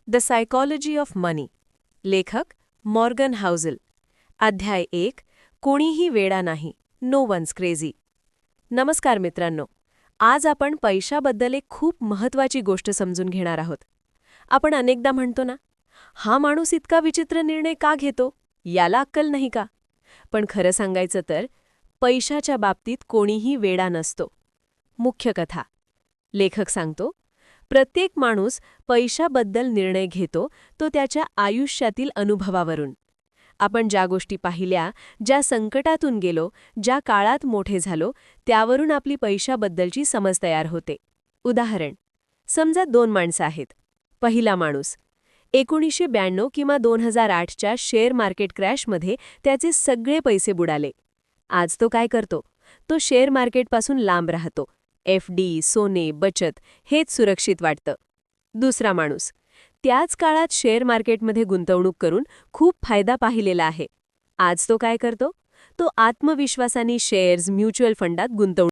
The psychology of मनी. लेखक Morgan हाउझेल. अध्याय 1. कोणीही वेडा नाही. No one's crazy. नमस्कार मित्रांनो. आज आपण पैशाबद्दल एक खूप महत्त्वाची गोष्ट समजून घेणार आहोत. आपण अनेकदा म्हणतो ना, हा माणूस इतका विचित्र निर्णय का घेतो, याला अक्कल नाही का? पण खरं सांगायचं तर पैशाच्या बाबतीत कोणीही वेडा नसतो. मुख्य कथा. लेखक सांगतो, प्रत्येक माणूस पैशाबद्दल निर्णय घेतो तो त्याच्या आयुष्यातील अनुभवावरून. आपण ज्या गोष्टी पाहिल्या, ज्या संकटातून गेलो, ज्या काळात मोठे झालो, त्यावरून आपली पैशाबद्दलची समज तयार होते. उदाहरण, समजा 2 माणसं आहेत. पहिला माणूस 1992 किंवा 2008च्या शेअर मार्केट क्रॅशमध्ये त्याचे सगळे पैसे बुडाले. आज तो काय करतो? तो शेअर मार्केटपासून लांब राहतो. FD, सोने, बचत हेच सुरक्षित वाटतं. दुसरा माणूस त्याच काळात शेअर मार्केटमध्ये गुंतवणूक करून खूप फायदा पाहिलेला आहे. आज तो काय करतो? तो आत्मविश्वासाने शेअर्स, म्युच्युअल फंडात गुंतवणूक